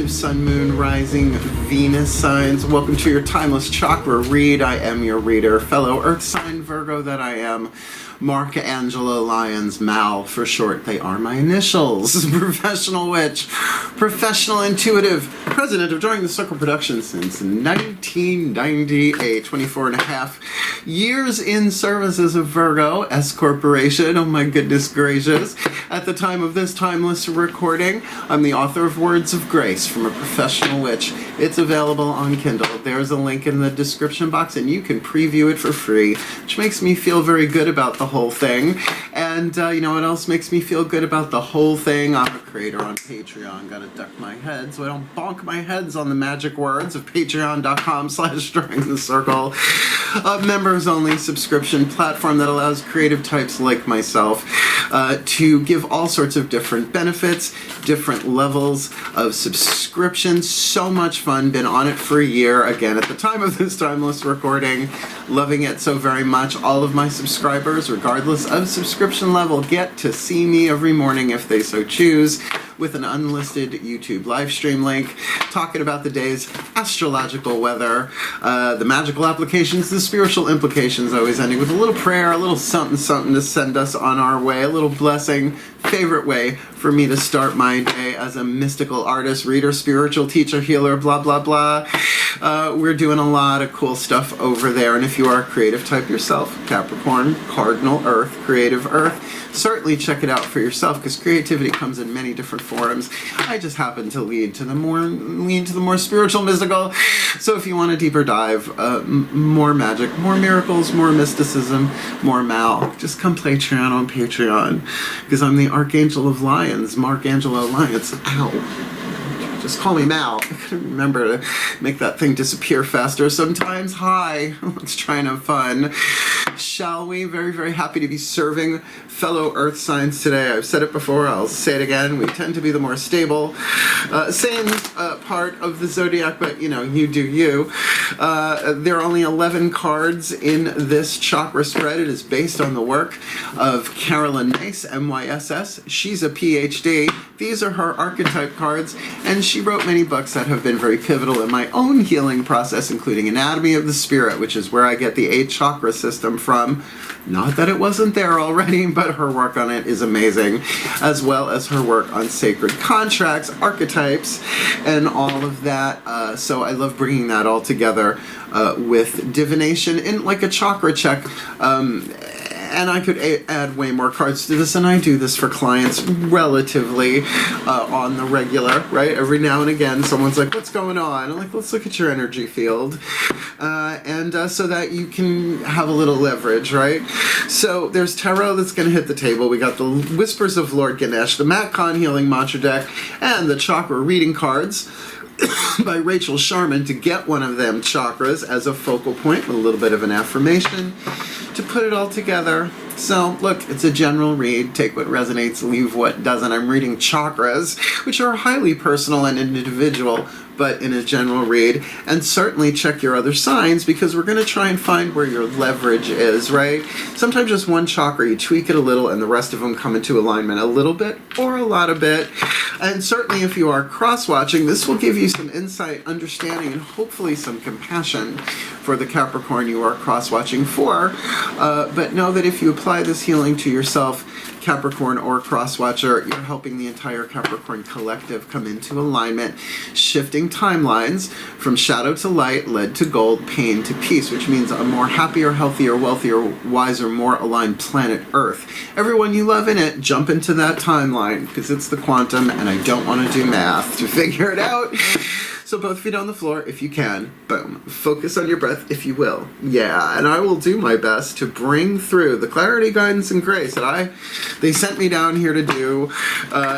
active sun, moon, rising, Venus signs. Welcome to your Timeless Chakra Read. I am your reader, fellow Earth sign Virgo that I am. Mark, Angelo, Lyons, Mal for short. They are my initials. Professional witch, professional intuitive, president of Joining the Circle Productions since 1998, 24 and a half years in service as a Virgo S Corporation. Oh my goodness gracious. At the time of this timeless recording, I'm the author of Words of Grace from a Professional Witch. It's available on Kindle. There's a link in the description box and you can preview it for free, which makes me feel very good about the whole thing. And you know what else makes me feel good about the whole thing? I'm a creator on Patreon. Gotta duck my head so I don't bonk my heads on the magic words of patreon.com/joiningthecircle. A members only subscription platform that allows creative types like myself to give all sorts of different benefits, different levels of subscription. So much fun. Been on it for a year. Again, at the time of this timeless recording, loving it so very much. All of my subscribers, regardless of subscription level, get to see me every morning if they so choose, with an unlisted YouTube live stream link, talking about the day's astrological weather, the magical applications, the spiritual implications, always ending with a little prayer, a little something something to send us on our way, a little blessing. Favorite way for me to start my day as a mystical artist, reader, spiritual teacher, healer, blah blah blah. We're doing a lot of cool stuff over there, and if you are a creative type yourself, Capricorn, Cardinal Earth, Creative Earth, certainly check it out for yourself, because creativity comes in many different forms. I just happen to lean to the more spiritual, mystical. So if you want a deeper dive, more magic, more miracles, more mysticism, more Mal, just come play Patreon on Patreon, because I'm the Archangel of Lyons, Mark Angelo Lyons. Ow. Just call me Mal. I couldn't remember to make that thing disappear faster sometimes. Hi, let's try and have fun. Shall we? Very, very happy to be serving fellow Earth signs today. I've said it before, I'll say it again. We tend to be the more stable, sane part of the zodiac, but you know, you do you. There are only 11 cards in this chakra spread. It is based on the work of Carolyn Myss, M-Y-S-S. She's a PhD. These are her archetype cards, and she wrote many books that have been very pivotal in my own healing process, including Anatomy of the Spirit, which is where I get the 8 chakra system from. Not that it wasn't there already, but her work on it is amazing, as well as her work on sacred contracts, archetypes, and all of that. So I love bringing that all together with divination in like a chakra check. And I could add way more cards to this, and I do this for clients relatively on the regular, right? Every now and again, someone's like, what's going on? I'm like, let's look at your energy field. So that you can have a little leverage, right? So there's tarot that's going to hit the table. We got the Whispers of Lord Ganesh, the Matt Kahn Healing Mantra deck, and the Chakra Reading cards by Rachel Sharman to get one of them chakras as a focal point with a little bit of an affirmation to put it all together. So look, it's a general read. Take what resonates, leave what doesn't. I'm reading chakras, which are highly personal and individual, but in a general read. And certainly check your other signs, because we're going to try and find where your leverage is, right? Sometimes just one chakra, you tweak it a little and the rest of them come into alignment a little bit or a lot of bit. And certainly if you are cross-watching, this will give you some insight, understanding, and hopefully some compassion for the Capricorn you are cross-watching for. But know that if you apply this healing to yourself, Capricorn or cross-watcher, you're helping the entire Capricorn collective come into alignment, shifting timelines from shadow to light, lead to gold, pain to peace, which means a more happier, healthier, wealthier, wiser, more aligned planet Earth. Everyone you love in it, jump into that timeline, because it's the quantum, and I don't want to do math to figure it out. So both feet on the floor if you can. Boom. Focus on your breath if you will. Yeah, and I will do my best to bring through the clarity, guidance, and grace that they sent me down here to do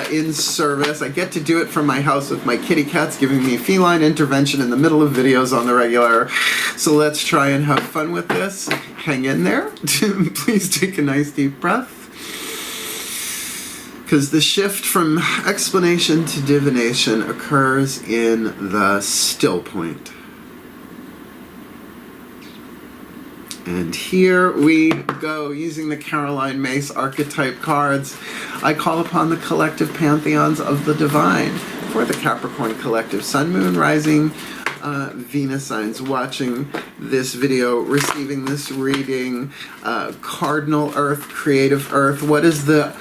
in service. I get to do it from my house with my kitty cats giving me feline intervention in the middle of videos on the regular. So let's try and have fun with this. Hang in there. Please take a nice deep breath, because the shift from explanation to divination occurs in the still point. And here we go, using the Caroline Myss archetype cards. I call upon the collective pantheons of the divine for the Capricorn Collective Sun, Moon, Rising, Venus signs watching this video, receiving this reading, Cardinal Earth, Creative Earth. What is the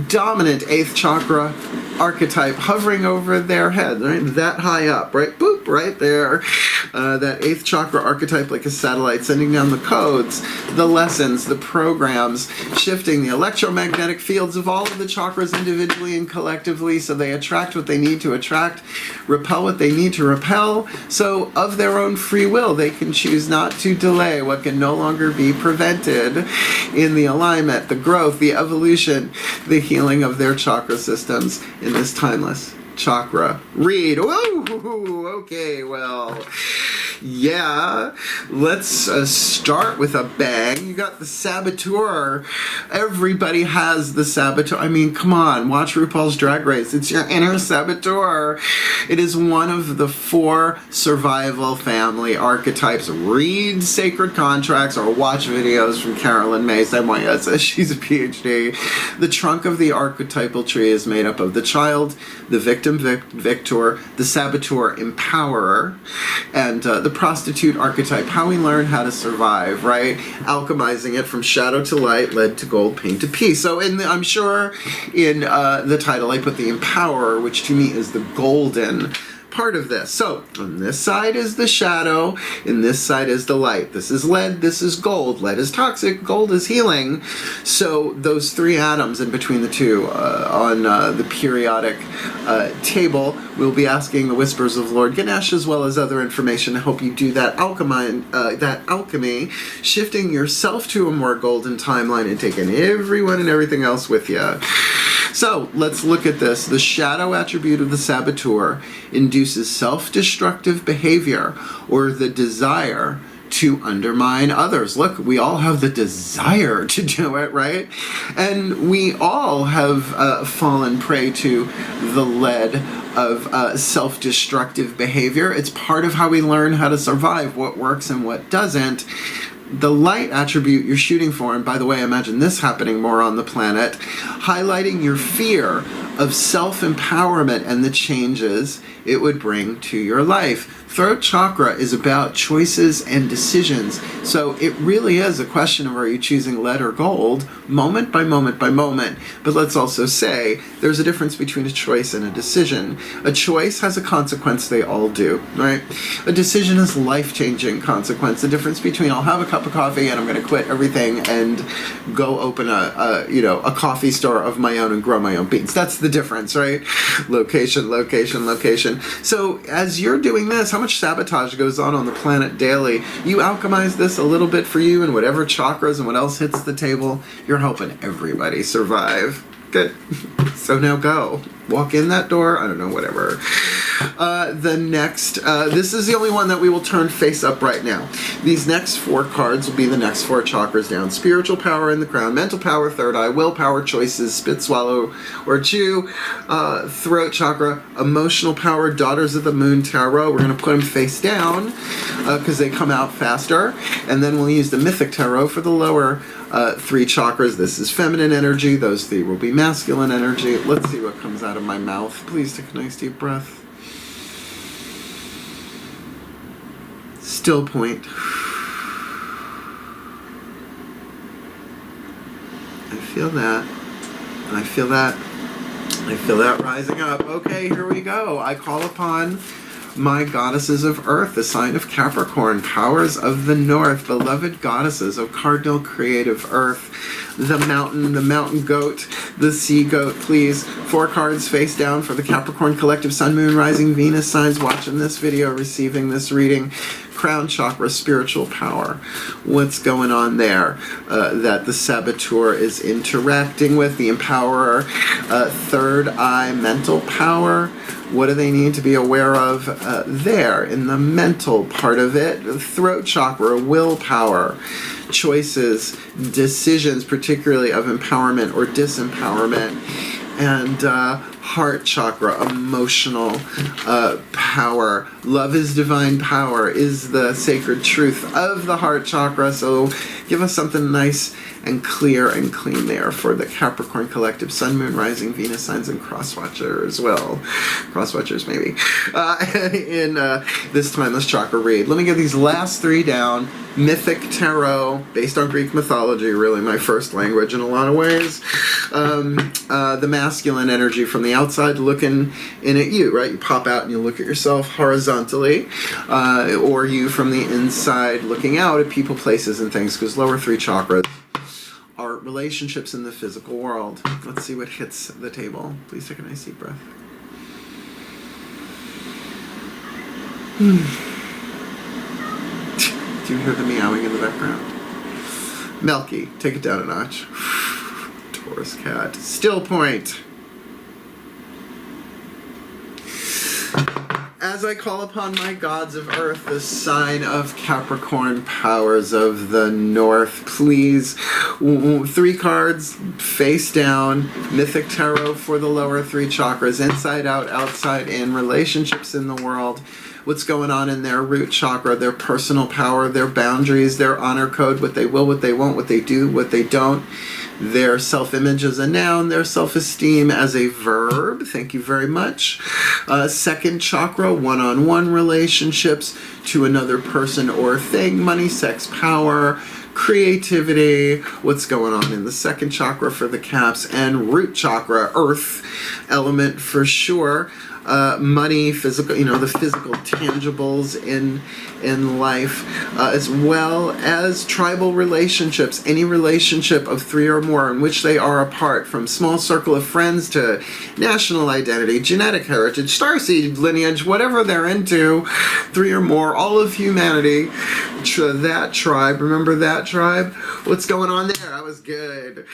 dominant 8th chakra archetype hovering over their head, right? That high up, right? Boop, right there. That 8th chakra archetype, like a satellite, sending down the codes, the lessons, the programs, shifting the electromagnetic fields of all of the chakras individually and collectively, so they attract what they need to attract, repel what they need to repel, so of their own free will they can choose not to delay what can no longer be prevented in the alignment, the growth, the evolution, the healing of their chakra systems in this timeless chakra read. Whoa, okay, well, yeah, let's start with a bang. You got the saboteur. Everybody has the saboteur. I mean, come on, watch RuPaul's Drag Race. It's your inner saboteur. It is one of the 4 survival family archetypes. Read sacred contracts or watch videos from Carolyn Myss. She's a PhD. The trunk of the archetypal tree is made up of the child, the victim, victor, the saboteur, empowerer, and the prostitute archetype, how we learn how to survive, right? Alchemizing it from shadow to light, lead to gold, pain to peace. So I'm sure in the title I put the empowerer, which to me is the golden part of this. So on this side is the shadow, in this side is the light. This is lead, this is gold. Lead is toxic, gold is healing. So those 3 atoms in between the two on the periodic table, we'll be asking the whispers of Lord Ganesh as well as other information to help you do that alchemy, shifting yourself to a more golden timeline and taking everyone and everything else with you. So let's look at this. The shadow attribute of the saboteur induces self-destructive behavior or the desire to undermine others. Look, we all have the desire to do it, right? And we all have fallen prey to the lead of self-destructive behavior. It's part of how we learn how to survive, what works and what doesn't. The light attribute you're shooting for, and by the way, imagine this happening more on the planet, highlighting your fear of self-empowerment and the changes it would bring to your life. Throat chakra is about choices and decisions. So it really is a question of, are you choosing lead or gold, moment by moment by moment. But let's also say there's a difference between a choice and a decision. A choice has a consequence, they all do, right? A decision is life-changing consequence. The difference between I'll have a cup of coffee and I'm going to quit everything and go open a coffee store of my own and grow my own beans. That's the difference, right? Location, location, location. So as you're doing this, how much sabotage goes on the planet daily? You alchemize this a little bit for you and whatever chakras and what else hits the table, you're helping everybody survive. Good. So now go. Walk in that door. I don't know, whatever. The next, this is the only one that we will turn face up right now. These next 4 cards will be the next 4 chakras down. Spiritual power in the crown, mental power, third eye, willpower, choices, spit, swallow, or chew, throat chakra, emotional power, daughters of the moon tarot. We're going to put them face down because they come out faster. And then we'll use the mythic tarot for the lower 3 chakras. This is feminine energy. Those 3 will be masculine energy. Let's see what comes out of my mouth. Please take a nice deep breath. Still point. I feel that. I feel that. I feel that rising up. Okay, here we go. I call upon my goddesses of earth, the sign of Capricorn, powers of the north, beloved goddesses of cardinal creative earth, the mountain goat, the sea goat, please. 4 cards face down for the Capricorn collective sun, moon, rising, Venus signs watching this video, receiving this reading. Crown chakra, spiritual power. What's going on there that the saboteur is interacting with? The empowerer, third eye, mental power. What do they need to be aware of there in the mental part of it? Throat chakra, willpower, choices, decisions, particularly of empowerment or disempowerment. And heart chakra, emotional power. Love is divine power, is the sacred truth of the heart chakra. So give us something nice and clear and clean there for the Capricorn collective, Sun, Moon, Rising, Venus signs, and Crosswatcher as well. Crosswatchers maybe. In this Timeless Chakra Read. Let me get these last three down. Mythic tarot, based on Greek mythology, really my first language in a lot of ways. The masculine energy from the outside looking in at you, right? You pop out and you look at yourself horizontally, or you from the inside looking out at people, places, and things, because lower three chakras are relationships in the physical world. Let's see what hits the table. Please take a nice deep breath. Do you hear the meowing in the background? Melky, take it down a notch. Taurus cat. Still point. As I call upon my gods of earth, the sign of Capricorn, powers of the north, please, three cards, face down, Mythic Tarot for the lower three chakras, inside out, outside in, relationships in the world, what's going on in their root chakra, their personal power, their boundaries, their honor code, what they will, what they won't, what they do, what they don't, their self-image as a noun, their self-esteem as a verb. Thank you very much. Second chakra, one-on-one relationships to another person or thing, money, sex, power, creativity, what's going on in the second chakra for the Caps, and root chakra, earth element for sure. Money, physical, the physical tangibles in life, as well as tribal relationships, any relationship of three or more in which they are a part, from small circle of friends to national identity, genetic heritage, starseed lineage, whatever they're into, three or more, all of humanity, that tribe, remember that tribe? What's going on there? That was good.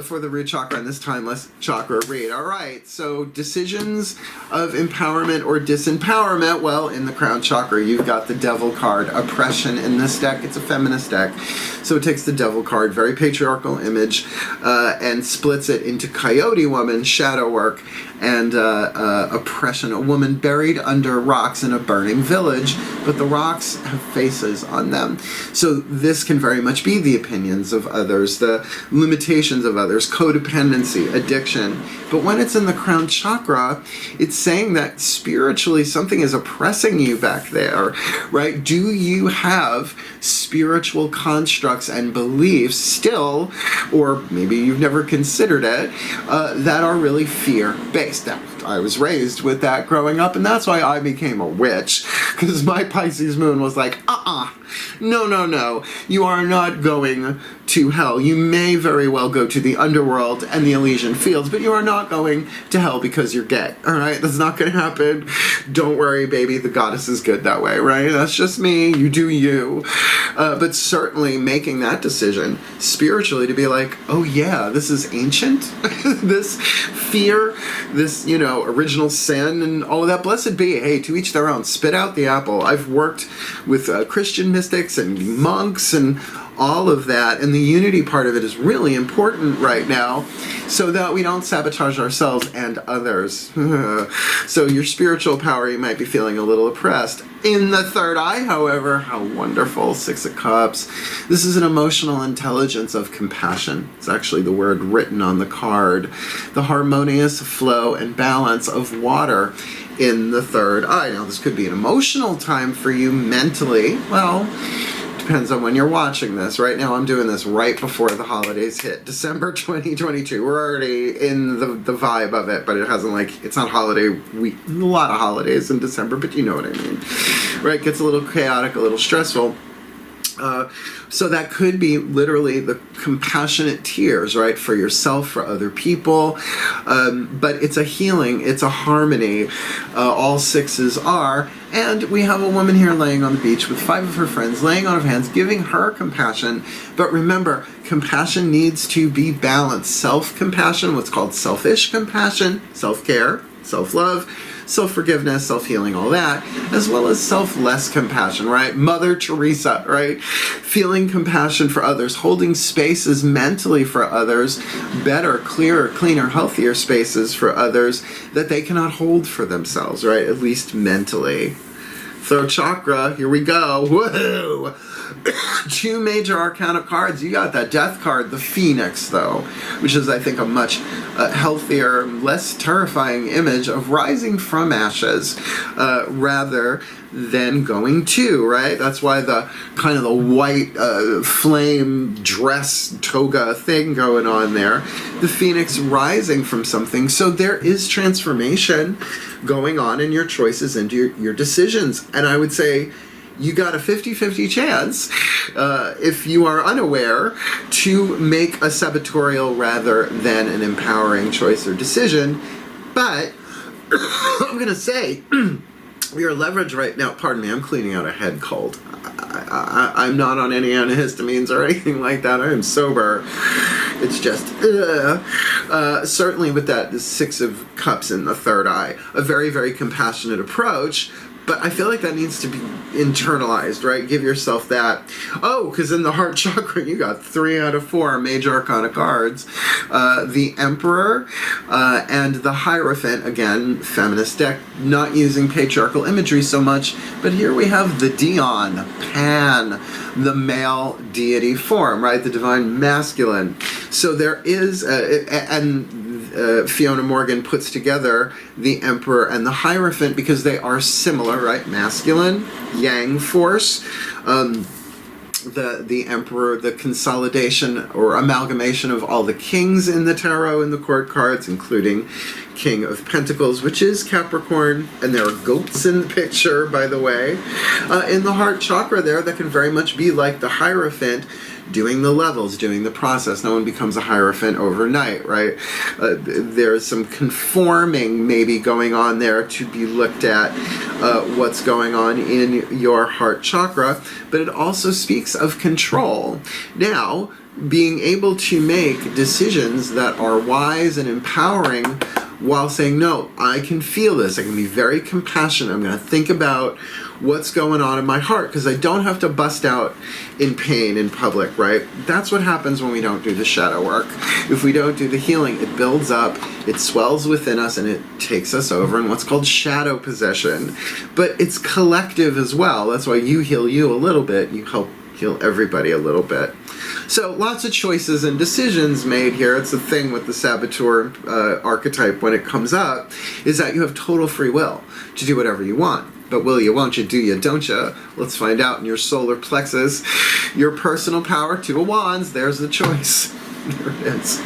For the root chakra in this Timeless Chakra Read. All right, so decisions of empowerment or disempowerment. Well, in the crown chakra, you've got the Devil card, oppression in this deck. It's a feminist deck, so it takes the Devil card, very patriarchal image, and splits it into Coyote Woman, shadow work, and oppression, a woman buried under rocks in a burning village, but the rocks have faces on them. So this can very much be the opinions of others, the limitations of others, codependency, addiction. But when it's in the crown chakra, it's saying that spiritually something is oppressing you back there, right? Do you have spiritual constructs and beliefs still, or maybe you've never considered it, that are really fear-based? I was raised with that growing up, and that's why I became a witch, because my Pisces moon was like, no, you are not going to hell. You may very well go to the underworld and the Elysian fields, but you are not going to hell because you're gay, all right? That's not going to happen. Don't worry, baby, the goddess is good that way, right? That's just me. You do you. But certainly making that decision spiritually to be like, oh yeah, this is ancient, this fear, this, original sin and all of that. Blessed be. Hey, to each their own. Spit out the apple. I've worked with Christian mystics and monks and all of that, and the unity part of it is really important right now so that we don't sabotage ourselves and others. So your spiritual power, you might be feeling a little oppressed. In the third eye, however, how wonderful, Six of Cups. This is an emotional intelligence of compassion. It's actually the word written on the card. The harmonious flow and balance of water in the third eye. Now, this could be an emotional time for you mentally. Well, depends on when you're watching this. Right now, I'm doing this right before the holidays hit. December 2022. We're already in the vibe of it, but it hasn't, it's not holiday week. A lot of holidays in December, but you know what I mean. Right? Gets a little chaotic, a little stressful. So that could be literally the compassionate tears, right, for yourself, for other people. But it's a healing, it's a harmony. All sixes are. And we have a woman here laying on the beach with 5 of her friends, laying on her hands, giving her compassion. But remember, compassion needs to be balanced. Self-compassion, what's called selfish compassion, self-care, self-love, self-forgiveness, self-healing, all that, as well as selfless compassion, right? Mother Teresa, right? Feeling compassion for others, holding spaces mentally for others, better, clearer, cleaner, healthier spaces for others that they cannot hold for themselves, right? At least mentally. Third chakra, here we go. Woohoo! 2 major arcana cards. You got that death card, the Phoenix, though, which is, I think, a much healthier, less terrifying image of rising from ashes rather than going to, right? That's why the kind of the white flame dress toga thing going on there. The Phoenix rising from something. So there is transformation going on in your choices and your decisions. And I would say you got a 50-50 chance, if you are unaware, to make a sabotorial rather than an empowering choice or decision. But I'm going to say your leverage right now, pardon me, I'm cleaning out a head cold. I'm not on any antihistamines or anything like that. I am sober. It's just, certainly with that, the 6 of Cups in the third eye, a very, very compassionate approach. But I feel like that needs to be internalized, right? Give yourself that. Oh, because in the heart chakra, you got 3 out of 4 major arcana cards. The Emperor and the Hierophant, again, feminist deck, not using patriarchal imagery so much. But here we have the Dion, Pan, the male deity form, right? The divine masculine. So there is, Fiona Morgan puts together the Emperor and the Hierophant because they are similar, right? Masculine, yang force. The Emperor, the consolidation or amalgamation of all the kings in the tarot and the court cards, including King of Pentacles, which is Capricorn, and there are goats in the picture, by the way. In the heart chakra there, that can very much be like the Hierophant, doing the levels, doing the process. No one becomes a Hierophant overnight, right? There's some conforming maybe going on there to be looked at what's going on in your heart chakra, but it also speaks of control. Now, being able to make decisions that are wise and empowering while saying, no, I can feel this. I can be very compassionate. I'm going to think about what's going on in my heart because I don't have to bust out in pain in public, right? That's what happens when we don't do the shadow work. If we don't do the healing, it builds up, it swells within us, and it takes us over in what's called shadow possession. But it's collective as well. That's why you heal you a little bit. You help heal everybody a little bit. So lots of choices and decisions made here. It's the thing with the saboteur archetype when it comes up, is that you have total free will to do whatever you want. But will you, won't you, do you, don't you? Let's find out in your solar plexus. Your personal power, 2 of Wands, there's the choice. There it is.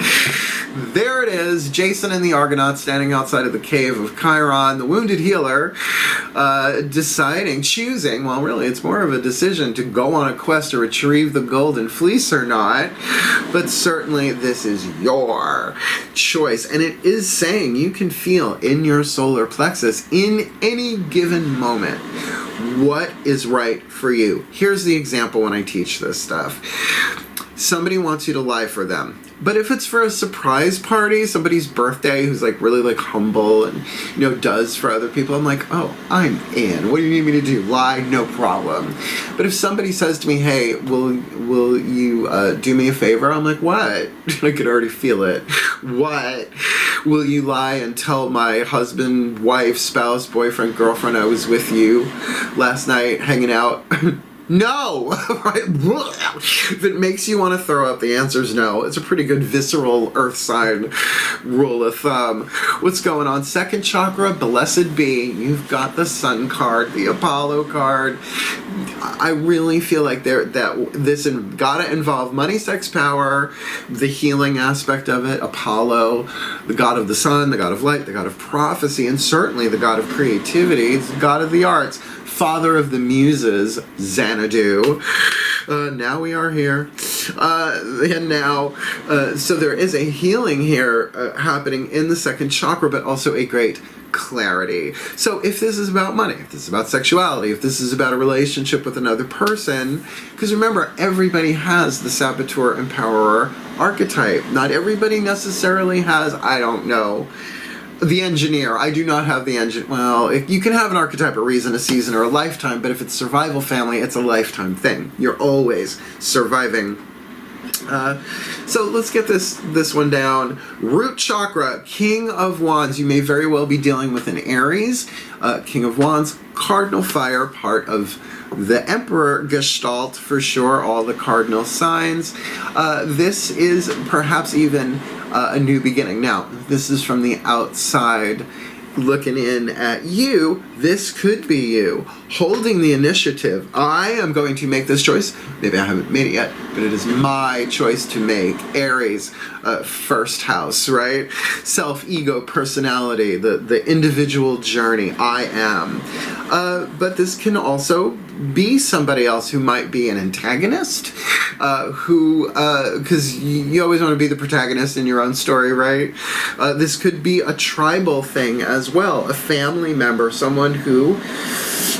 There it is, Jason and the Argonauts standing outside of the cave of Chiron, the wounded healer, choosing, well really it's more of a decision to go on a quest to retrieve the golden fleece or not, but certainly this is your choice. And it is saying you can feel in your solar plexus in any given moment what is right for you. Here's the example when I teach this stuff. Somebody wants you to lie for them. But if it's for a surprise party, somebody's birthday who's like really like humble and, you know, does for other people, I'm like, oh, I'm in. What do you need me to do? Lie? No problem. But if somebody says to me, hey, will you do me a favor? I'm like, what? I could already feel it. What? Will you lie and tell my husband, wife, spouse, boyfriend, girlfriend I was with you last night hanging out? No, right? If it makes you want to throw up, the answer is no. It's a pretty good visceral earth sign rule of thumb. What's going on? Second chakra, blessed be. You've got the Sun card, the Apollo card. I really feel like this gotta involve money, sex, power, the healing aspect of it, Apollo, the god of the sun, the god of light, the god of prophecy, and certainly the god of creativity, the god of the arts, father of the muses, Xanadu. Now we are here. And now, so there is a healing here happening in the second chakra, but also a great clarity. So if this is about money, if this is about sexuality, if this is about a relationship with another person, because remember, everybody has the saboteur empowerer archetype. Not everybody necessarily has, I don't know, The engineer. I do not have the engine. Well, you can have an archetype, a reason, a season, or a lifetime, but if it's survival family, it's a lifetime thing. You're always surviving. So let's get this one down. Root chakra, King of Wands. You may very well be dealing with an Aries. King of Wands, cardinal fire, part of the Emperor Gestalt for sure, all the cardinal signs. This is perhaps even a new beginning. Now, this is from the outside looking in at you. This could be you holding the initiative. I am going to make this choice. Maybe I haven't made it yet, but it is my choice to make. Aries, first house, right? Self-ego, personality, the individual journey. I am. But this can also be somebody else who might be an antagonist, because you always want to be the protagonist in your own story, right? This could be a tribal thing as well, a family member, someone who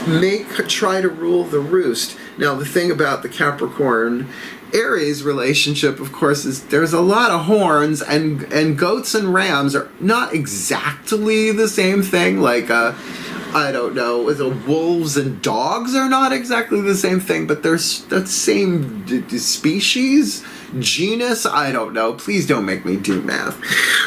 may try to rule the roost. Now, the thing about the Capricorn Aries relationship, of course, is there's a lot of horns, and goats and rams are not exactly the same thing. Like, I don't know, the wolves and dogs are not exactly the same thing, but there's that same species, genus, I don't know. Please don't make me do math,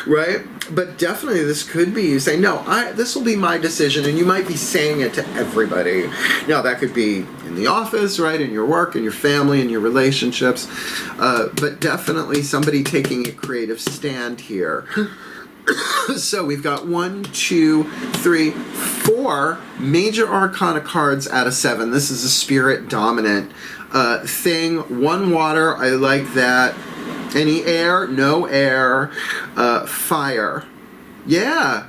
right? But definitely this could be you saying, no, this will be my decision, and you might be saying it to everybody. Now, that could be in the office, right, in your work, in your family, in your relationships, but definitely somebody taking a creative stand here. So we've got 1, 2, 3, 4 major arcana cards out of 7. This is a spirit dominant thing. 1 water, I like that. Any air? No air. Fire. Yeah,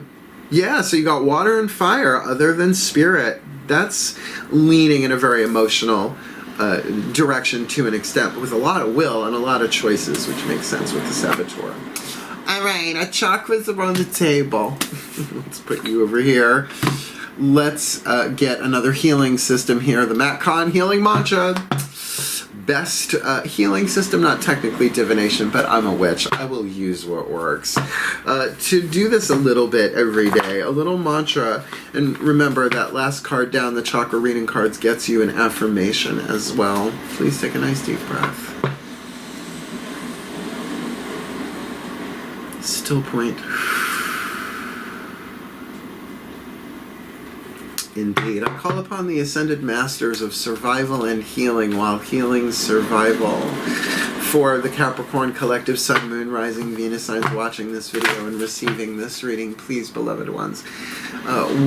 so you got water and fire other than spirit. That's leaning in a very emotional direction to an extent, but with a lot of will and a lot of choices, which makes sense with the Saboteur. All right, our chakras are on the table. Let's put you over here. Let's get another healing system here. The Matt Kahn healing mantra. Best healing system, not technically divination, but I'm a witch. I will use what works. To do this a little bit every day, a little mantra. And remember, that last card down, the chakra reading cards, gets you an affirmation as well. Please take a nice deep breath. Still point. Indeed. I call upon the ascended masters of survival and healing while healing survival. For the Capricorn collective Sun, Moon, Rising, Venus signs watching this video and receiving this reading, please, beloved ones,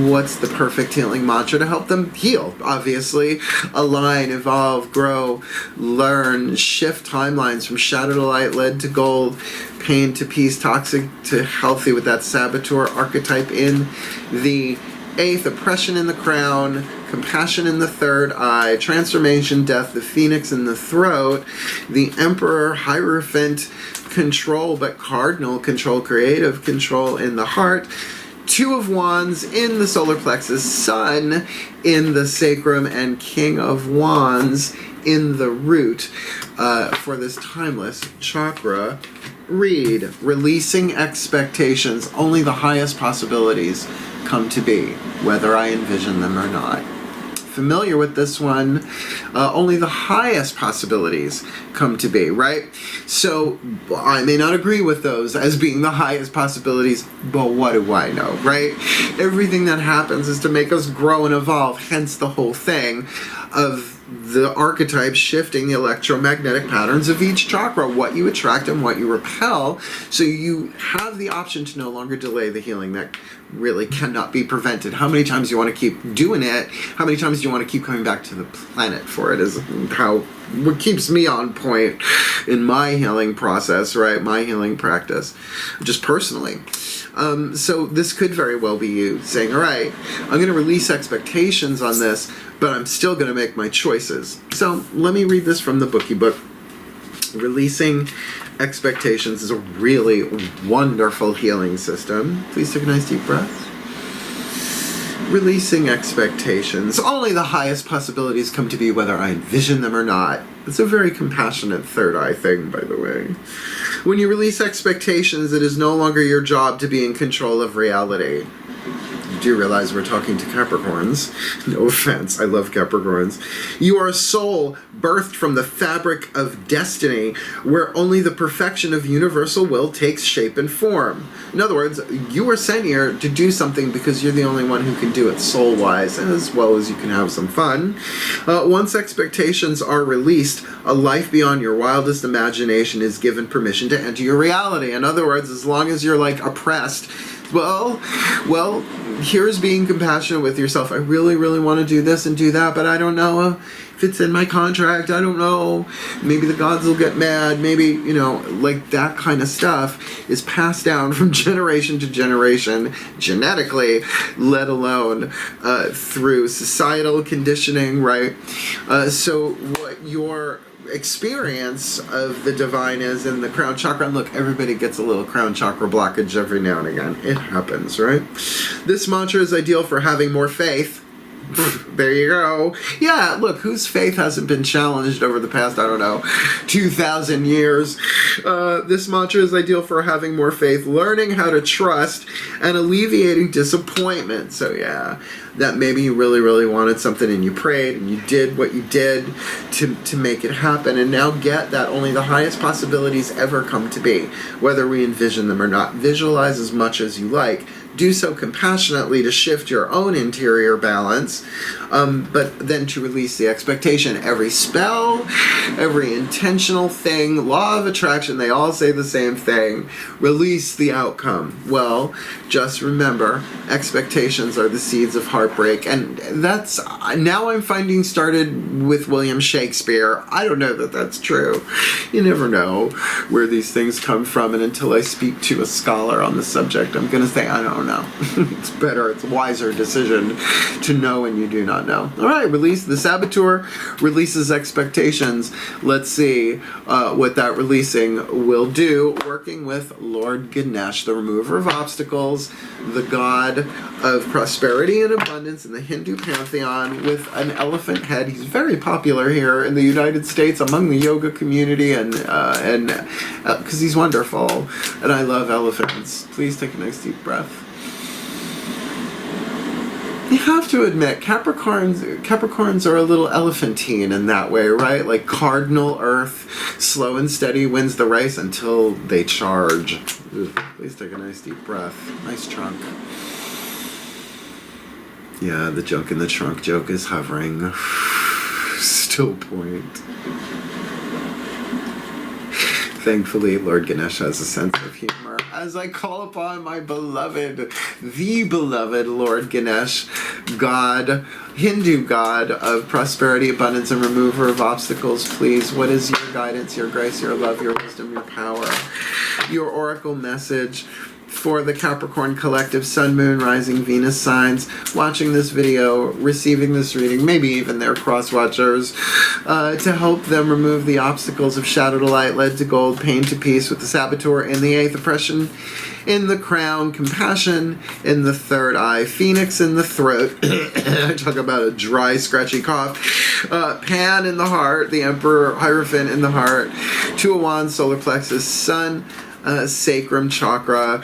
what's the perfect healing mantra to help them heal? Obviously, align, evolve, grow, learn, shift timelines from shadow to light, lead to gold, pain to peace, toxic to healthy with that Saboteur archetype in the 8th, oppression in the crown, compassion in the 3rd eye, transformation, death, the phoenix in the throat, the Emperor, Hierophant, control, but cardinal control, creative control in the heart, 2 of Wands in the solar plexus, Sun in the sacrum, and King of Wands in the root for this Timeless Chakra Read. Releasing expectations. Only the highest possibilities come to be, whether I envision them or not. Familiar with this one, only the highest possibilities come to be, right? So I may not agree with those as being the highest possibilities, but what do I know, right? Everything that happens is to make us grow and evolve, hence the whole thing of the archetypes shifting the electromagnetic patterns of each chakra, what you attract and what you repel, so you have the option to no longer delay the healing that really cannot be prevented. How many times do you want to keep doing it? How many times do you want to keep coming back to the planet for it is what keeps me on point in my healing process, right? My healing practice, just personally. So this could very well be you saying, all right, I'm going to release expectations on this, but I'm still going to make my choices. So let me read this from the Bookie Book. Releasing expectations is a really wonderful healing system. Please take a nice deep breath. Releasing expectations. Only the highest possibilities come to be whether I envision them or not. It's a very compassionate third eye thing, by the way. When you release expectations, it is no longer your job to be in control of reality. You do realize we're talking to Capricorns. No offense, I love Capricorns. You are a soul birthed from the fabric of destiny, where only the perfection of universal will takes shape and form. In other words, you were sent here to do something because you're the only one who can do it soul-wise, as well as you can have some fun. Once expectations are released, a life beyond your wildest imagination is given permission to enter your reality. In other words, as long as you're like oppressed, well, here's being compassionate with yourself. I really, really want to do this and do that, but I don't know if it's in my contract. I don't know. Maybe the gods will get mad. Maybe, you know, like that kind of stuff is passed down from generation to generation, genetically, let alone through societal conditioning, right? So what your experience of the divine is in the crown chakra, and look, everybody gets a little crown chakra blockage every now and again. It happens, right? This mantra is ideal for having more faith. There you go. Yeah, look, whose faith hasn't been challenged over the past, I don't know, 2,000 years? This mantra is ideal for having more faith, learning how to trust, and alleviating disappointment. So yeah, that maybe you really, really wanted something and you prayed and you did what you did to make it happen, and now get that only the highest possibilities ever come to be, whether we envision them or not. Visualize as much as you like. Do so compassionately to shift your own interior balance, but then to release the expectation. Every spell, every intentional thing, law of attraction, they all say the same thing. Release the outcome. Well, just remember, expectations are the seeds of heartbreak, and that's, now I'm finding, started with William Shakespeare. I don't know that that's true. You never know where these things come from, and until I speak to a scholar on the subject, I'm going to say, I don't know. It's better, it's a wiser decision to know when you do not know. All right, release. The saboteur releases expectations. Let's see what that releasing will do. Working with Lord Ganesh, the remover of obstacles, the god of prosperity and abundance in the Hindu pantheon, with an elephant head. He's very popular here in the United States among the yoga community, and because he's wonderful, and I love elephants. Please take a nice deep breath. You have to admit, Capricorns are a little elephantine in that way, right? Like cardinal earth, slow and steady wins the race until they charge. Ugh, please take a nice deep breath. Nice trunk. Yeah, the junk in the trunk joke is hovering. Still point. Thankfully, Lord Ganesh has a sense of humor. As I call upon my beloved, the beloved Lord Ganesh, God, Hindu god of prosperity, abundance, and remover of obstacles, please, what is your guidance, your grace, your love, your wisdom, your power, your oracle message for the Capricorn collective, Sun, Moon, Rising, Venus signs, watching this video, receiving this reading, maybe even their cross-watchers, to help them remove the obstacles of shadow to light, lead to gold, pain to peace, with the saboteur in the 8th, oppression in the crown, compassion in the 3rd eye, phoenix in the throat, I talk about a dry, scratchy cough, Pan in the heart, the Emperor, Hierophant in the heart, Two of Wands, solar plexus, Sun, sacrum chakra,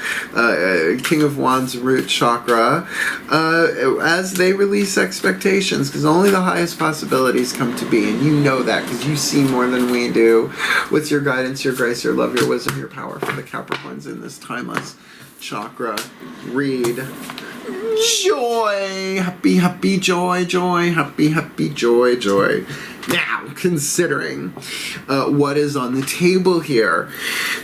King of Wands root chakra, as they release expectations, because only the highest possibilities come to be, and you know that because you see more than we do. What's your guidance, your grace, your love, your wisdom, your power for the Capricorns in this timeless chakra read? Joy, happy, happy, joy, joy, happy, happy, joy, joy. Now, considering what is on the table here,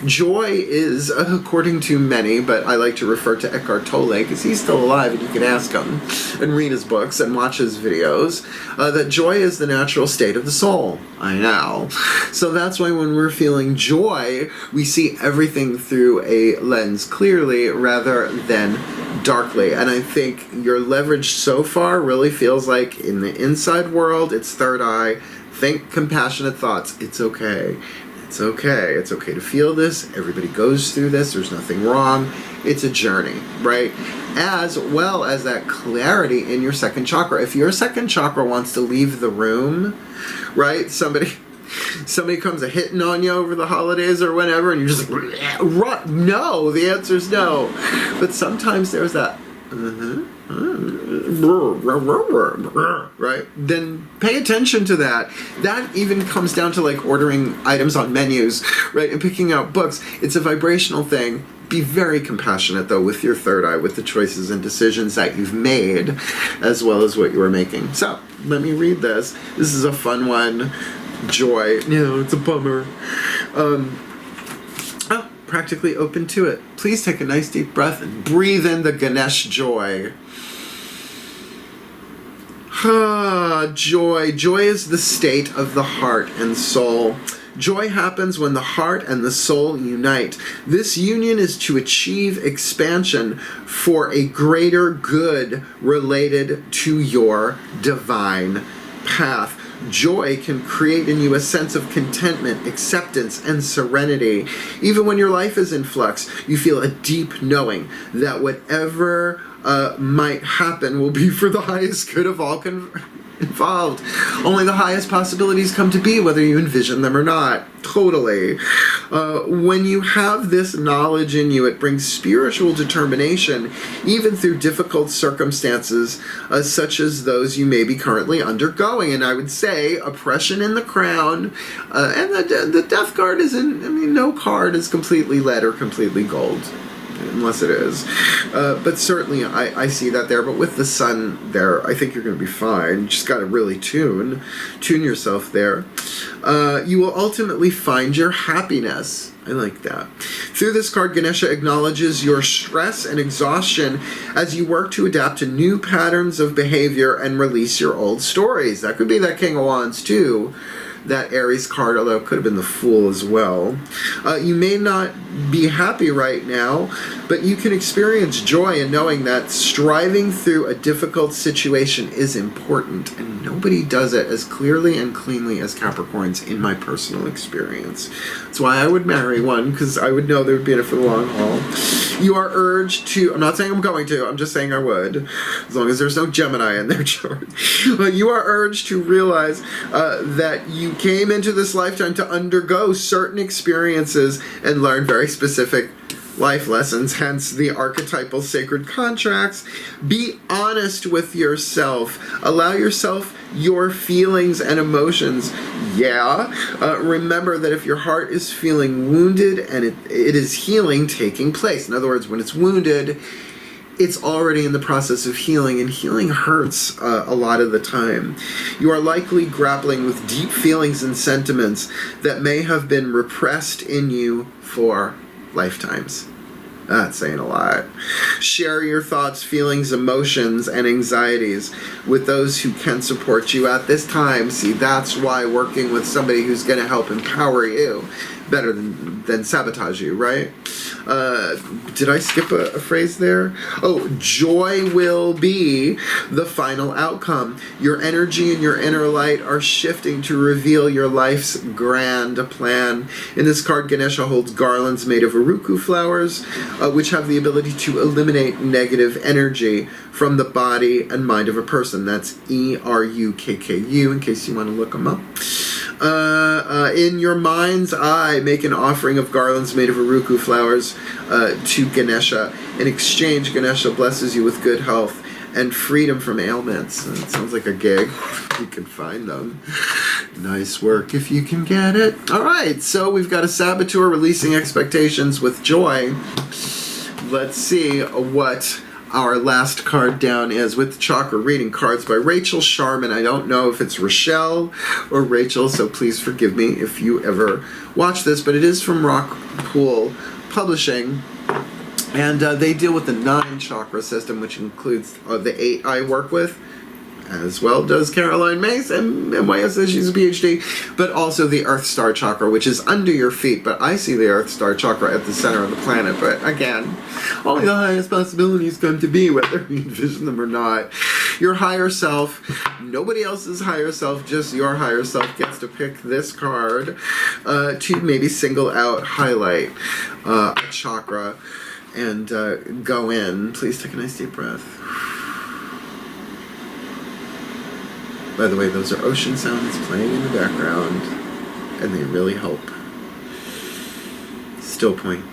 joy is, according to many, but I like to refer to Eckhart Tolle because he's still alive and you can ask him and read his books and watch his videos, that joy is the natural state of the soul. I know. So that's why when we're feeling joy, we see everything through a lens clearly rather than darkly. And I think your leverage so far really feels like in the inside world, it's 3rd eye. Think compassionate thoughts. It's okay. It's okay. It's okay to feel this. Everybody goes through this. There's nothing wrong. It's a journey, right? As well as that clarity in your second chakra. If your second chakra wants to leave the room, right? Somebody comes a hitting on you over the holidays or whenever, and you're just like, no, the answer's no. But sometimes there's that, right? Then pay attention to that. That even comes down to like ordering items on menus, right? And picking out books. It's a vibrational thing. Be very compassionate, though, with your third eye, with the choices and decisions that you've made, as well as what you are making. So, let me read this. This is a fun one. Joy. No, it's a bummer. Practically open to it. Please take a nice deep breath and breathe in the Ganesh joy. Joy. Joy is the state of the heart and soul. Joy happens when the heart and the soul unite. This union is to achieve expansion for a greater good related to your divine path. Joy can create in you a sense of contentment, acceptance, and serenity. Even when your life is in flux, you feel a deep knowing that whatever might happen will be for the highest good of all involved. Only the highest possibilities come to be, whether you envision them or not. Totally. When you have this knowledge in you, it brings spiritual determination, even through difficult circumstances, such as those you may be currently undergoing. And I would say oppression in the crown, and the death card isn't, no card is completely lead or completely gold. Unless it is. But certainly I see that there. But with the sun there, I think you're going to be fine. You just got to really tune yourself there. You will ultimately find your happiness. I like that. Through this card, Ganesha acknowledges your stress and exhaustion as you work to adapt to new patterns of behavior and release your old stories. That could be that King of Wands too. That Aries card, although it could have been the Fool as well. You may not be happy right now, but you can experience joy in knowing that striving through a difficult situation is important, and nobody does it as clearly and cleanly as Capricorns in my personal experience. That's why I would marry one, because I would know they would be in it for the long haul. You are urged to, I'm not saying I'm going to, I'm just saying I would, as long as there's no Gemini in their chart. You are urged to realize that you came into this lifetime to undergo certain experiences and learn very specific life lessons, hence the archetypal sacred contracts. Be honest with yourself. Allow yourself your feelings and emotions. Remember that if your heart is feeling wounded and it is healing taking place. In other words, when it's wounded, it's already in the process of healing, and healing hurts a lot of the time. You are likely grappling with deep feelings and sentiments that may have been repressed in you for lifetimes. That's saying a lot. Share your thoughts, feelings, emotions, and anxieties with those who can support you at this time. See, that's why working with somebody who's going to help empower you better than sabotage you, right? Did I skip a phrase there? Oh, joy will be the final outcome. Your energy and your inner light are shifting to reveal your life's grand plan. In this card, Ganesha holds garlands made of Uruku flowers, which have the ability to eliminate negative energy from the body and mind of a person. That's ERUKKU, in case you want to look them up. In your mind's eye, make an offering of garlands made of Uruku flowers to Ganesha. In exchange, Ganesha blesses you with good health and freedom from ailments. It sounds like a gig. You can find them. Nice work if you can get it. All right, so we've got a saboteur releasing expectations with joy. Let's see what our last card down is with chakra reading cards by Rachel Sharman. I don't know if it's Rochelle or Rachel, so please forgive me if you ever watch this, but it is from Rockpool Publishing, and they deal with the 9 chakra system, which includes the 8 I work with, as well does Caroline Myss, and MYS says she's a PhD, but also the Earth Star Chakra, which is under your feet, but I see the Earth Star Chakra at the center of the planet, but again, only the highest possibilities come to be, whether you envision them or not. Your higher self, nobody else's higher self, just your higher self gets to pick this card to maybe single out, highlight a chakra, and go in. Please take a nice deep breath. By the way, those are ocean sounds playing in the background, and they really help. Still point.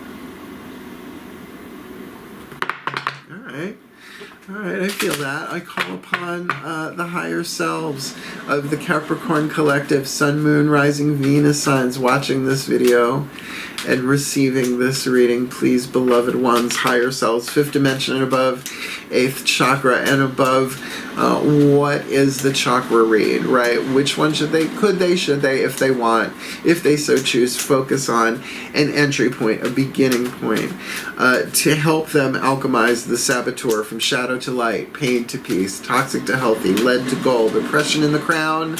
All right, I feel that. I call upon the higher selves of the Capricorn Collective, Sun, Moon, Rising, Venus signs watching this video and receiving this reading. Please, beloved ones, higher selves, 5th dimension and above, 8th chakra and above. What is the chakra read, right? Which one should they, should they, if they want, if they so choose, focus on an entry point, a beginning point, to help them alchemize the saboteur from shadow to light, pain to peace, toxic to healthy, lead to gold, oppression in the crown,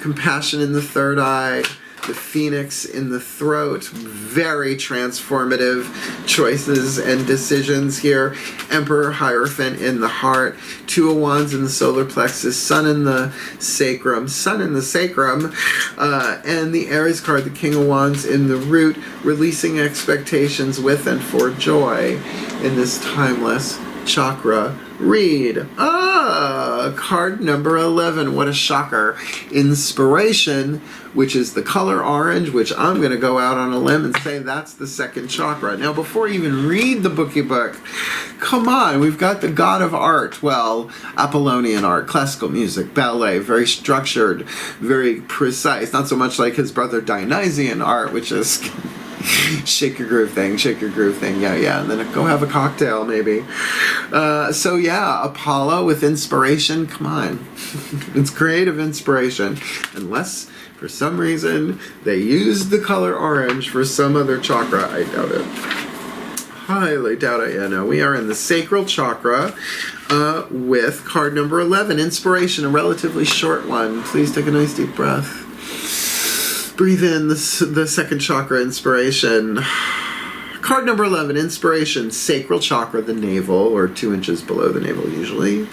compassion in the third eye, the phoenix in the throat. Very transformative choices and decisions here. Emperor Hierophant in the heart, 2 of Wands in the solar plexus, sun in the sacrum, and the Aries card, the King of Wands in the root, releasing expectations with and for joy in this timeless chakra read. Card number 11. What a shocker. Inspiration, which is the color orange, which I'm going to go out on a limb and say that's the 2nd chakra. Now, before you even read the bookie book, come on, we've got the god of art. Well, Apollonian art, classical music, ballet, very structured, very precise. Not so much like his brother Dionysian art, which is shake your groove thing, yeah, and then go have a cocktail, maybe. So yeah, Apollo with inspiration, come on. It's creative inspiration. Unless, for some reason, they used the color orange for some other chakra, I doubt it. Highly doubt it. Yeah, no, we are in the sacral chakra with card number 11, inspiration, a relatively short one. Please take a nice deep breath. Breathe in the 2nd chakra, inspiration. Card number 11, inspiration, sacral chakra, the navel, or 2 inches below the navel usually.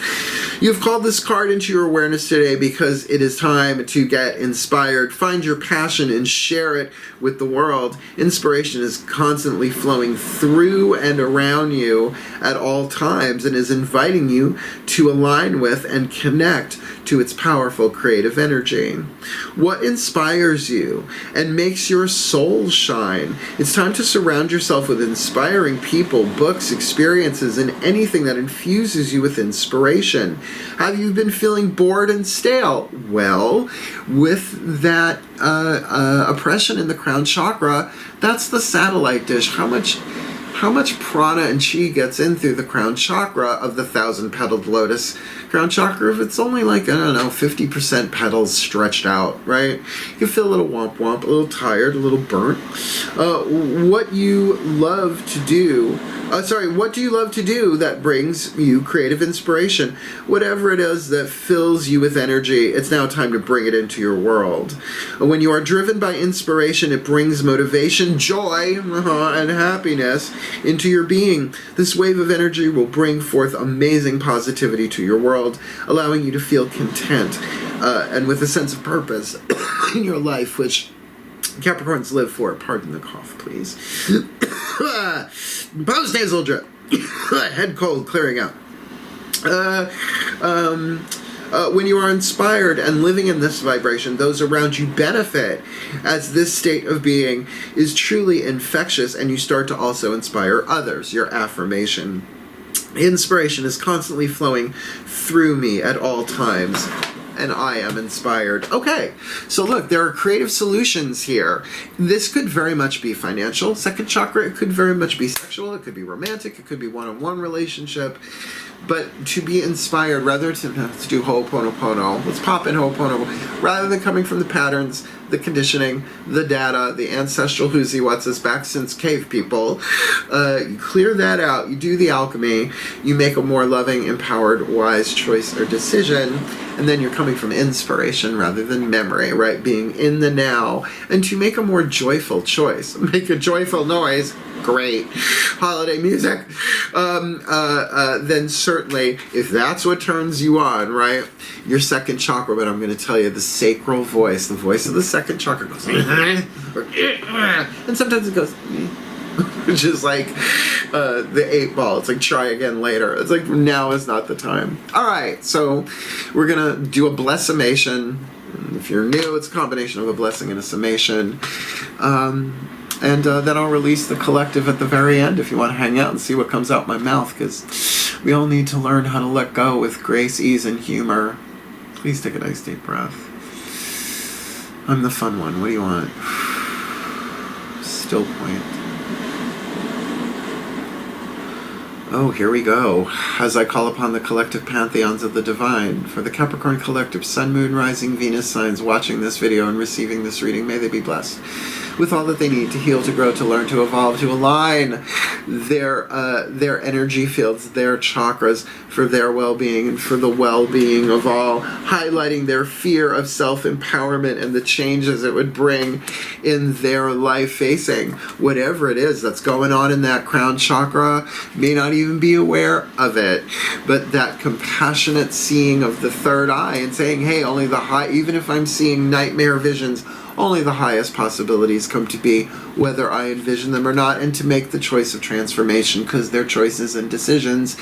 You've called this card into your awareness today because it is time to get inspired. Find your passion and share it with the world. Inspiration is constantly flowing through and around you at all times and is inviting you to align with and connect to its powerful creative energy. What inspires you and makes your soul shine? It's time to surround yourself with inspiring people, books, experiences, and anything that infuses you with inspiration. Have you been feeling bored and stale? Well, with that oppression in the crown chakra, that's the satellite dish. How much prana and chi gets in through the crown chakra of the 1,000-petaled lotus crown chakra? If it's only like, I don't know, 50% petals stretched out, right? You feel a little womp, a little tired, a little burnt. What do you love to do that brings you creative inspiration? Whatever it is that fills you with energy, it's now time to bring it into your world. When you are driven by inspiration, it brings motivation, joy, and happiness into your being. This wave of energy will bring forth amazing positivity to your world, allowing you to feel content and with a sense of purpose in your life, which Capricorns live for. Pardon the cough, please. Post-nasal drip. Head cold clearing out. When you are inspired and living in this vibration, those around you benefit, as this state of being is truly infectious, and you start to also inspire others. Your affirmation. Inspiration is constantly flowing through me at all times, and I am inspired. Okay, so look, there are creative solutions here. This could very much be financial. 2nd chakra, it could very much be sexual. It could be romantic. It could be one-on-one relationship. But to be inspired, rather to let's do Ho'oponopono. Let's pop in Ho'oponopono. Rather than coming from the patterns the conditioning, the data, the ancestral who's he what's us back since cave people. You clear that out, you do the alchemy, you make a more loving, empowered, wise choice or decision, and then you're coming from inspiration rather than memory, right? Being in the now, and to make a more joyful choice. Make a joyful noise. Great. Holiday music. Then certainly, if that's what turns you on, right? Your second chakra, but I'm going to tell you, the sacral voice, the voice of the second chakra goes, and sometimes it goes, which is like the 8 ball. It's like, try again later. It's like, now is not the time. All right, so we're going to do a blessimation. If you're new, it's a combination of a blessing and a summation. And then I'll release the collective at the very end if you want to hang out and see what comes out my mouth, because we all need to learn how to let go with grace, ease, and humor. Please take a nice deep breath. I'm the fun one. What do you want? Still point. Oh, here we go. As I call upon the collective pantheons of the divine, for the Capricorn collective Sun, Moon, Rising, Venus signs watching this video and receiving this reading, may they be blessed with all that they need to heal, to grow, to learn, to evolve, to align their energy fields, their chakras, for their well-being and for the well-being of all, highlighting their fear of self-empowerment and the changes it would bring in their life, facing whatever it is that's going on in that crown chakra. May not even be aware of it, but that compassionate seeing of the third eye and saying, hey, only the high, even if I'm seeing nightmare visions, only the highest possibilities come to be, whether I envision them or not, and to make the choice of transformation, because their choices and decisions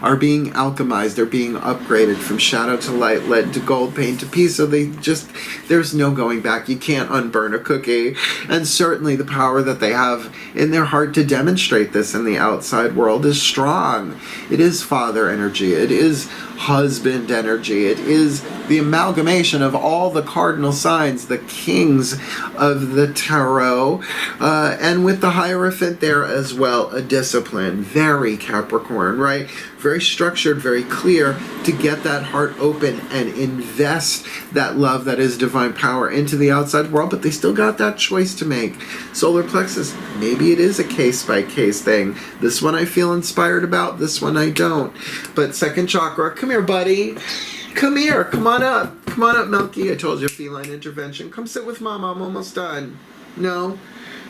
are being alchemized, they're being upgraded from shadow to light, lead to gold, pain to peace, so there's no going back. You can't unburn a cookie, and certainly the power that they have in their heart to demonstrate this in the outside world is strong. It is father energy, it is husband energy, it is the amalgamation of all the cardinal signs, the kings of the tarot, and with the Hierophant there as well, a discipline, very Capricorn, right? Very structured, very clear, to get that heart open and invest that love that is divine power into the outside world, but they still got that choice to make. Solar plexus, maybe it is a case-by-case thing. This one I feel inspired about, this one I don't. But second chakra, come here, buddy. Come here, come on up. Come on up, Milky. I told you, feline intervention. Come sit with Mama, I'm almost done. No?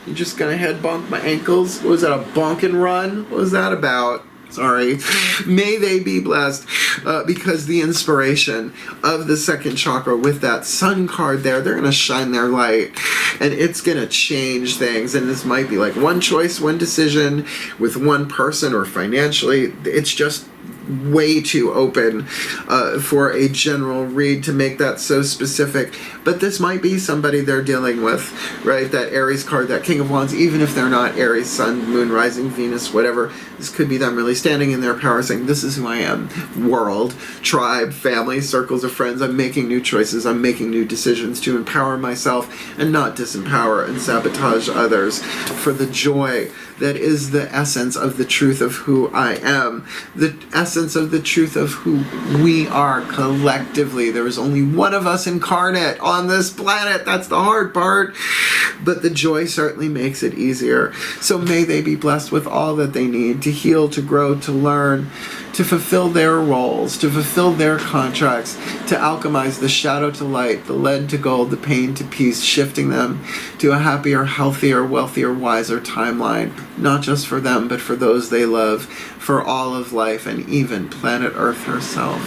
You're just gonna head bonk my ankles? What was that, a bonk and run? What was that about? Sorry. May they be blessed, because the inspiration of the second chakra with that sun card there, they're going to shine their light, and it's going to change things. And this might be like one choice, one decision with one person, or financially. It's just way too open for a general read to make that so specific. But this might be somebody they're dealing with, right? That Aries card, that King of Wands, even if they're not Aries, Sun, Moon, Rising, Venus, whatever, this could be them really standing in their power saying, this is who I am. World, tribe, family, circles of friends, I'm making new choices, I'm making new decisions to empower myself and not disempower and sabotage others, for the joy that is the essence of the truth of who I am, the essence of the truth of who we are collectively. There is only one of us incarnate on this planet. That's the hard part. But the joy certainly makes it easier. So may they be blessed with all that they need to heal, to grow, to learn, to fulfill their roles, to fulfill their contracts, to alchemize the shadow to light, the lead to gold, the pain to peace, shifting them to a happier, healthier, wealthier, wiser timeline, not just for them, but for those they love, for all of life, and even planet Earth herself.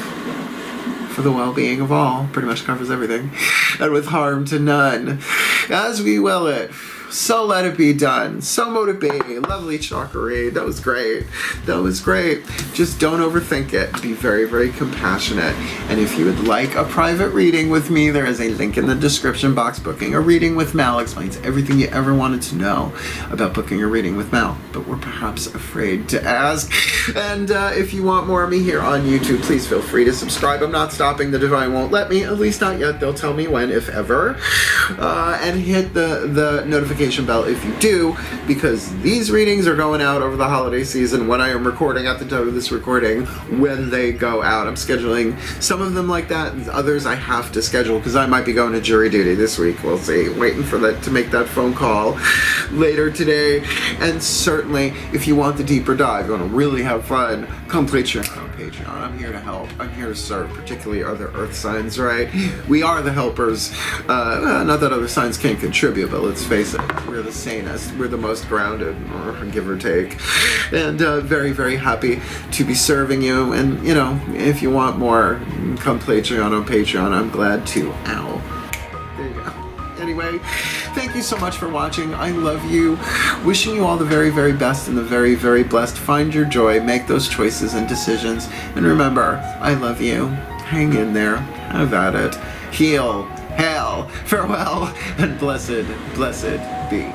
For the well-being of all, pretty much covers everything, and with harm to none, as we will it. So let it be done. So mote it be. Lovely chakra read. That was great. That was great. Just don't overthink it. Be very, very compassionate. And if you would like a private reading with me, there is a link in the description box. Booking a reading with Mal explains everything you ever wanted to know about booking a reading with Mal, but we're perhaps afraid to ask. And if you want more of me here on YouTube, please feel free to subscribe. I'm not stopping. The divine won't let me. At least not yet. They'll tell me when, if ever. And hit the notification notification bell if you do, because these readings are going out over the holiday season when I am recording at the time of this recording, when they go out. I'm scheduling some of them like that, and others I have to schedule because I might be going to jury duty this week. We'll see. Waiting for that to make that phone call later today. And certainly, if you want the deeper dive, you want to really have fun, come Patreon on Patreon. I'm here to help. I'm here to serve, particularly other earth signs, right? We are the helpers. Not that other signs can't contribute, but let's face it, we're the sanest. We're the most grounded, give or take. And very, very happy to be serving you. And, you know, if you want more, come Patreon on Patreon. I'm glad to. Ow. There you go. Anyway, thank you so much for watching. I love you. Wishing you all the very, very best and the very, very blessed. Find your joy. Make those choices and decisions. And remember, I love you. Hang in there. Have at it. Heal. Hail. Farewell. And blessed, blessed be.